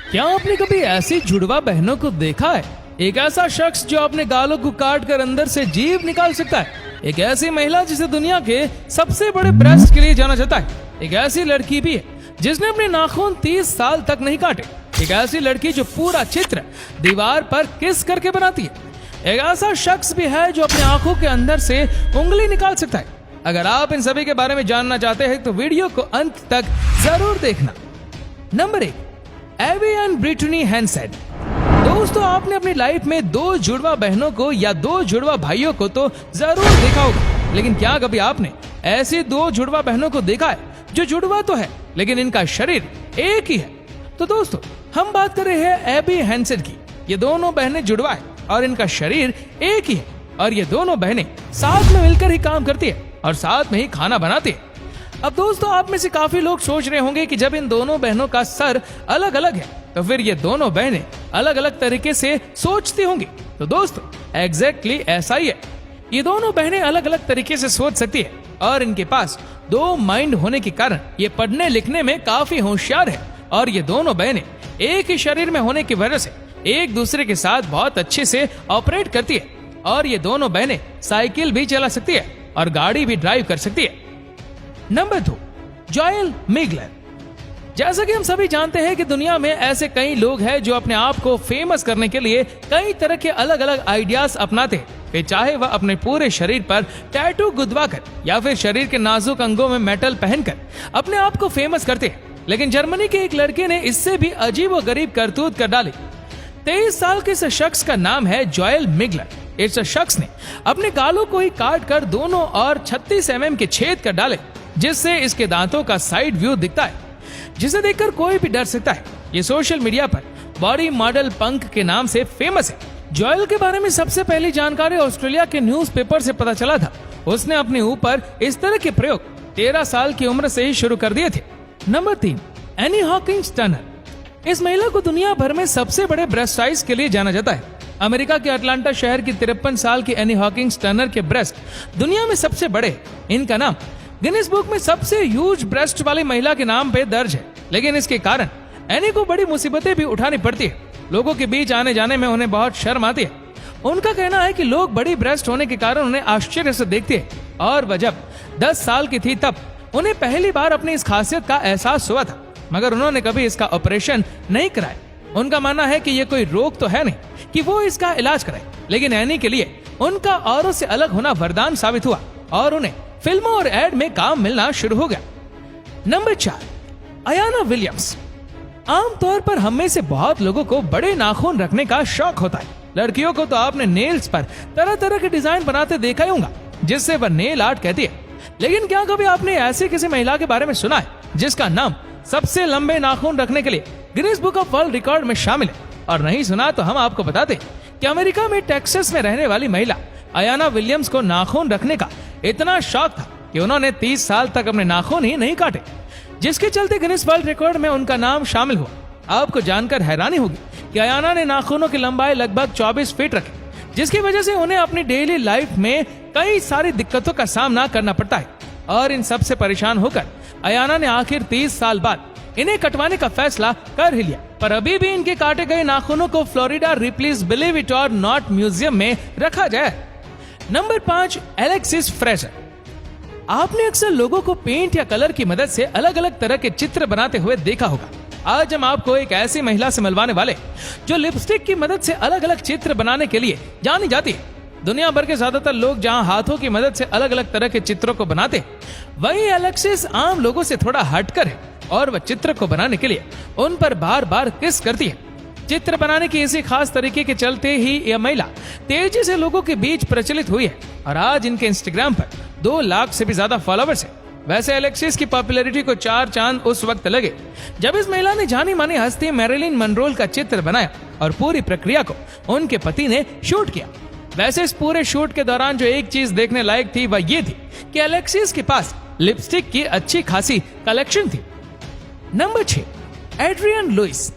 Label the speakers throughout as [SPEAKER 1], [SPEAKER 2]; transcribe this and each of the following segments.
[SPEAKER 1] क्या आपने कभी ऐसी जुड़वा बहनों को देखा है? एक ऐसा शख्स जो अपने गालों को काट कर अंदर से जीभ निकाल सकता है। एक ऐसी महिला जिसे दुनिया के सबसे बड़े ब्रेस्ट के लिए जाना जाता है। एक ऐसी लड़की भी है जिसने अपने नाखून 30 साल तक नहीं काटे। एक ऐसी लड़की जो पूरा चित्र दीवार पर किस करके बनाती है। एक ऐसा शख्स भी है जो अपनी आंखों के अंदर से उंगली निकाल सकता है। अगर आप इन सभी के बारे में जानना चाहते हैं तो वीडियो को अंत तक जरूर देखना। Number 1, Abby and Brittany Hansen. दोस्तों, आपने अपनी लाइफ में 2 जुड़वा बहनों को या 2 जुड़वा भाइयों को तो जरूर देखा होगा, लेकिन क्या कभी आपने ऐसी 2 जुड़वा बहनों को देखा है जो जुड़वा तो है लेकिन इनका शरीर एक ही है? तो दोस्तों, हम बात कर रहे हैं एबी हैंसेन की। ये दोनों बहनें जुड़वा है और इनका शरीर एक ही है और ये दोनों बहनें साथ में मिलकर ही काम करती है और साथ में ही खाना बनाती है। अब दोस्तों, आप में से काफी लोग सोच रहे होंगे कि जब इन दोनों बहनों का सर अलग अलग है तो फिर ये दोनों बहनें अलग अलग तरीके से सोचती होंगी। तो दोस्तों, एग्जैक्टली ऐसा ही है। ये दोनों बहनें अलग अलग तरीके से सोच सकती है और इनके पास 2 माइंड होने के कारण ये पढ़ने लिखने में काफी होशियार है। और ये दोनों बहनें एक ही शरीर में होने की वजह से एक दूसरे के साथ बहुत अच्छे से ऑपरेट करती है। और ये दोनों बहनें साइकिल भी चला सकती है और गाड़ी भी ड्राइव कर सकती है। Number 2, Joel Migler. जैसा कि हम सभी जानते हैं कि दुनिया में ऐसे कई लोग हैं जो अपने आप को फेमस करने के लिए कई तरह के अलग अलग आइडियाज अपनाते हैं। फिर चाहे वह अपने पूरे शरीर पर टैटू गुदवाकर या फिर शरीर के नाजुक अंगों में मेटल पहनकर अपने आप को फेमस करते हैं। लेकिन जर्मनी के एक लड़के ने इससे भी अजीब व गरीब करतूत कर डाली। 23 साल के इस शख्स का नाम है जोएल मिगलर। इस शख्स ने अपने गालों को ही काट कर दोनों और 36 mm के छेद कर डाले, जिससे इसके दांतों का साइड व्यू दिखता है, जिसे देखकर कोई भी डर सकता है। ये सोशल मीडिया पर बॉडी मॉडल पंक के नाम से फेमस है। जोएल के बारे में सबसे पहली जानकारी ऑस्ट्रेलिया के न्यूज़पेपर से पता चला था। उसने अपने ऊपर इस तरह के प्रयोग 13 साल की उम्र से ही शुरू कर दिए थे। Number 3, any Hawkins Turner. इस महिला को दुनिया भर में सबसे बड़े ब्रेस्ट साइज के लिए जाना जाता है। अमेरिका के अटलांटा शहर की 53 साल की एनी हॉकिंस टर्नर के ब्रेस्ट दुनिया में सबसे बड़े। इनका नाम गिनीज बुक में सबसे ह्यूज ब्रेस्ट वाली महिला के नाम पे दर्ज है। लेकिन इसके कारण एनी को बड़ी मुसीबतें भी उठानी पड़ती है। लोगों के बीच आने जाने में उन्हें बहुत शर्म आती है। उनका कहना है कि लोग बड़ी ब्रेस्ट होने के कारण उन्हें आश्चर्य से देखते हैं और वह जब 10 साल की थी तब उन्हें पहली बार अपनी इस खासियत का एहसास हुआ था, मगर उन्होंने कभी इसका ऑपरेशन नहीं कराया। उनका मानना है कि ये कोई रोग तो है नहीं कि वो इसका इलाज कराए, लेकिन एनी के लिए उनका औरों से अलग होना वरदान साबित हुआ और उन्हें फिल्मों और एड में काम मिलना शुरू हो गया। Number 4, Ayana Williams. आमतौर पर हम में से बहुत लोगों को बड़े नाखून रखने का शौक होता है। लड़कियों को तो आपने नेल्स पर तरह तरह के डिजाइन बनाते देखा ही होगा, जिससे वह नेल आर्ट कहती है। लेकिन क्या कभी आपने ऐसी किसी महिला के बारे में सुना है जिसका नाम सबसे लंबे नाखून रखने के लिए Guinness book of world record में शामिल है? और नहीं सुना तो हम आपको बता दें कि अमेरिका में टेक्सास में रहने वाली महिला अयाना विलियम्स को नाखून रखने का इतना शौक था कि उन्होंने 30 साल तक अपने नाखून ही नहीं काटे, जिसके चलते गिनीज वर्ल्ड रिकॉर्ड में उनका नाम शामिल हुआ। आपको जानकर हैरानी होगी कि अयाना ने नाखूनों की लंबाई लगभग 24 फीट रखी, जिसकी वजह से उन्हें अपनी डेली लाइफ में कई सारी दिक्कतों का सामना करना पड़ता है। और इन सब से परेशान होकर अयाना ने आखिर 30 साल बाद इन्हें कटवाने का फैसला कर ही लिया। पर अभी भी इनके काटे गए नाखूनों को फ्लोरिडा रिप्लीज बिलीव इट और नॉट म्यूजियम में रखा जाए। Number 5, Alexis Fraser. आपने अक्सर लोगों को पेंट या कलर की मदद से अलग अलग तरह के चित्र बनाते हुए देखा होगा। आज हम आपको एक ऐसी महिला से मिलवाने वाले जो लिपस्टिक की मदद से अलग अलग चित्र बनाने के लिए जानी जाती है। दुनिया भर के ज्यादातर लोग जहां हाथों की मदद से अलग अलग तरह के चित्रों को बनाते हैं, वहीं एलेक्सिस आम लोगों से थोड़ा हटकर है और वह चित्र को बनाने के लिए उन पर बार बार किस करती है। चित्र बनाने की इसी खास तरीके के चलते ही यह महिला तेजी से लोगों के बीच प्रचलित हुई है और आज इनके इंस्टाग्राम पर 2 लाख से भी ज्यादा फॉलोअर्स है। वैसे एलेक्सिस की पॉपुलैरिटी को 4 चांद उस वक्त लगे जब इस महिला ने जानी मानी हस्ती मैरिलिन मनरोल का चित्र बनाया और पूरी प्रक्रिया को उनके पति ने शूट किया। वैसे इस पूरे शूट के दौरान जो एक चीज देखने लायक थी वह ये थी कि एलेक्सिस के पास लिपस्टिक की अच्छी खासी कलेक्शन थी। Number 6, Adrian Lewis.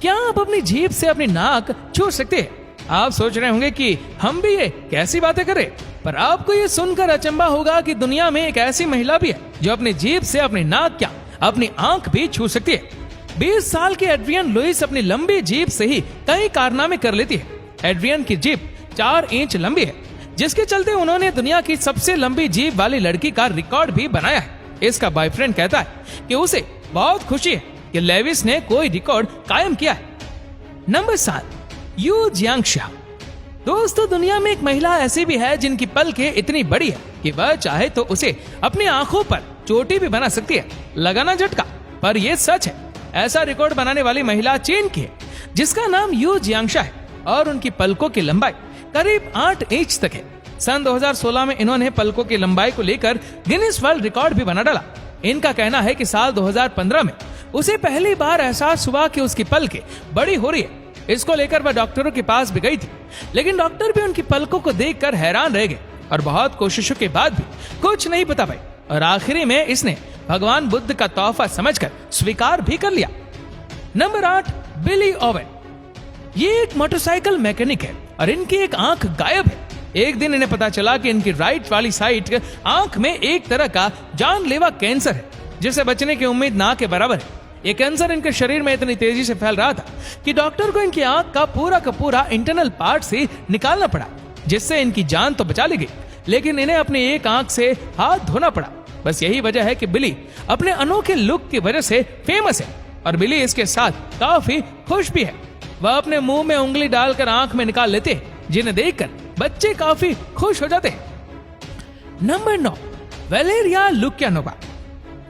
[SPEAKER 1] क्या आप अपनी जीभ से अपनी नाक छू सकते हैं? आप सोच रहे होंगे कि हम भी ये कैसी बातें करें, पर आपको ये सुनकर अचंभा होगा कि दुनिया में एक ऐसी महिला भी है जो अपनी जीभ से अपनी नाक क्या अपनी आंख भी छू सकती है। 20 साल की एड्रियन लुइस अपनी लंबी जीप से ही कई कारनामे कर लेती है। एड्रियन की जीप 4 इंच लंबी है, जिसके चलते उन्होंने दुनिया की सबसे लंबी जीप वाली लड़की का रिकॉर्ड भी बनाया है। इसका बॉयफ्रेंड कहता है कि उसे बहुत खुशी है कि लेविस ने कोई रिकॉर्ड कायम किया है। Number 7, Yu Jiangsha. दोस्तों, दुनिया में एक महिला ऐसी भी है जिनकी पलकें इतनी बड़ी है कि वह चाहे तो उसे अपनी आंखों पर चोटी भी बना सकती है। लगाना झटका, पर यह सच है। ऐसा रिकॉर्ड बनाने वाली महिला चीन की है, जिसका नाम यू जियांगशा है और उनकी पलकों की लंबाई करीब 8 इंच तक है। सन 2016 में इन्होंने पलकों की लंबाई को लेकर गिनीज वर्ल्ड रिकॉर्ड भी बना डाला। इनका कहना है कि साल 2015 में उसे पहली बार एहसास हुआ कि उसकी पलकें बड़ी हो रही है। इसको लेकर वह डॉक्टरों के पास भी गई थी, लेकिन डॉक्टर भी उनकी पलकों को देखकर हैरान रह गए और बहुत कोशिशों के बाद भी कुछ नहीं बता पाए। और आखिरी में इसने भगवान बुद्ध का तोहफा समझकर स्वीकार भी कर लिया। नंबर 8, बिली ओवेन। ये एक मोटरसाइकिल मैकेनिक है और इनकी एक आंख गायब है। एक दिन इन्हें पता चला कि इनकी राइट वाली साइड आंख में एक तरह का जानलेवा कैंसर है, जिसे बचने की उम्मीद ना के बराबर है। ये कैंसर इनके शरीर में इतनी तेजी से फैल रहा था कि डॉक्टर को इनकी आंख का पूरा इंटरनल पार्ट से निकालना पड़ा, जिससे इनकी जान तो बचा ली गई, लेकिन इन्हें अपनी एक आंख से हाथ धोना पड़ा। बस यही वजह है कि बिली अपने अनोखे लुक की वजह से फेमस है और बिली इसके साथ काफी खुश भी है। वह अपने मुंह में उंगली डालकर आंख में निकाल लेते हैं, जिन्हें देखकर बच्चे काफी खुश हो जाते हैं। Number 9, वैलेरिया Lukyanova.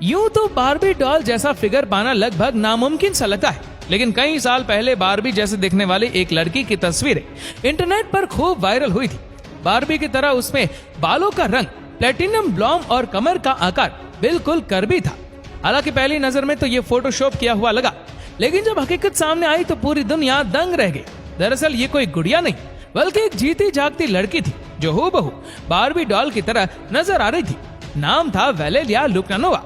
[SPEAKER 1] यूं तो बार्बी डॉल जैसा फिगर पाना लगभग नामुमकिन सा लगता है, लेकिन कई साल पहले बार्बी जैसे दिखने वाली एक लड़की की तस्वीरें इंटरनेट पर खूब वायरल हुई थी। बार्बी की तरह उसमें बालों का रंग प्लेटिनम ब्लॉन्ड और कमर का आकार बिल्कुल कर्वी था। हालांकि पहली नजर में तो ये फोटोशॉप किया हुआ लगा, लेकिन जब हकीकत सामने आई तो पूरी दुनिया दंग रह गई। दरअसल ये कोई गुड़िया नहीं, बल्कि एक जीती जागती लड़की थी जो हूबहू बार्बी डॉल की तरह नजर आ रही थी। नाम था वैलेरिया लुक्यानोवा,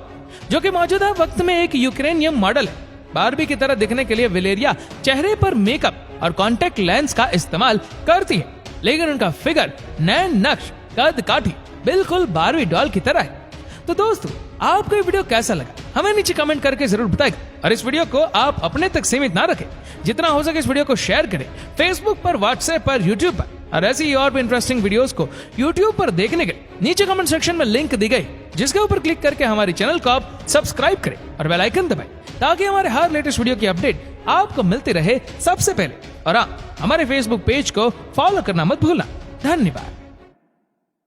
[SPEAKER 1] जो कि मौजूदा वक्त में एक यूक्रेनियन मॉडल है। बार्बी की तरह दिखने के लिए वैलेरिया चेहरे पर मेकअप और कॉन्टेक्ट लेंस का इस्तेमाल करती है, लेकिन उनका फिगर, नैन नक्श, कद काठी बिल्कुल बार्बी डॉल की तरह है। तो दोस्तों, आपको ये वीडियो कैसा लगा हमें नीचे कमेंट करके जरूर बताएगा, और इस वीडियो को आप अपने तक सीमित ना रखें। जितना हो सके इस वीडियो को शेयर करें फेसबुक पर, व्हाट्सएप पर, यूट्यूब पर, और ऐसी ही और भी इंटरेस्टिंग वीडियोस को यूट्यूब पर देखने के लिए नीचे कमेंट सेक्शन में लिंक दी गई, जिसके ऊपर क्लिक करके हमारे चैनल को आप सब्सक्राइब करें और बेल आइकन दबाएं, ताकि हमारे हर लेटेस्ट वीडियो की अपडेट आपको मिलती रहे सबसे पहले। और हाँ, हमारे फेसबुक पेज को फॉलो करना मत भूलना। धन्यवाद।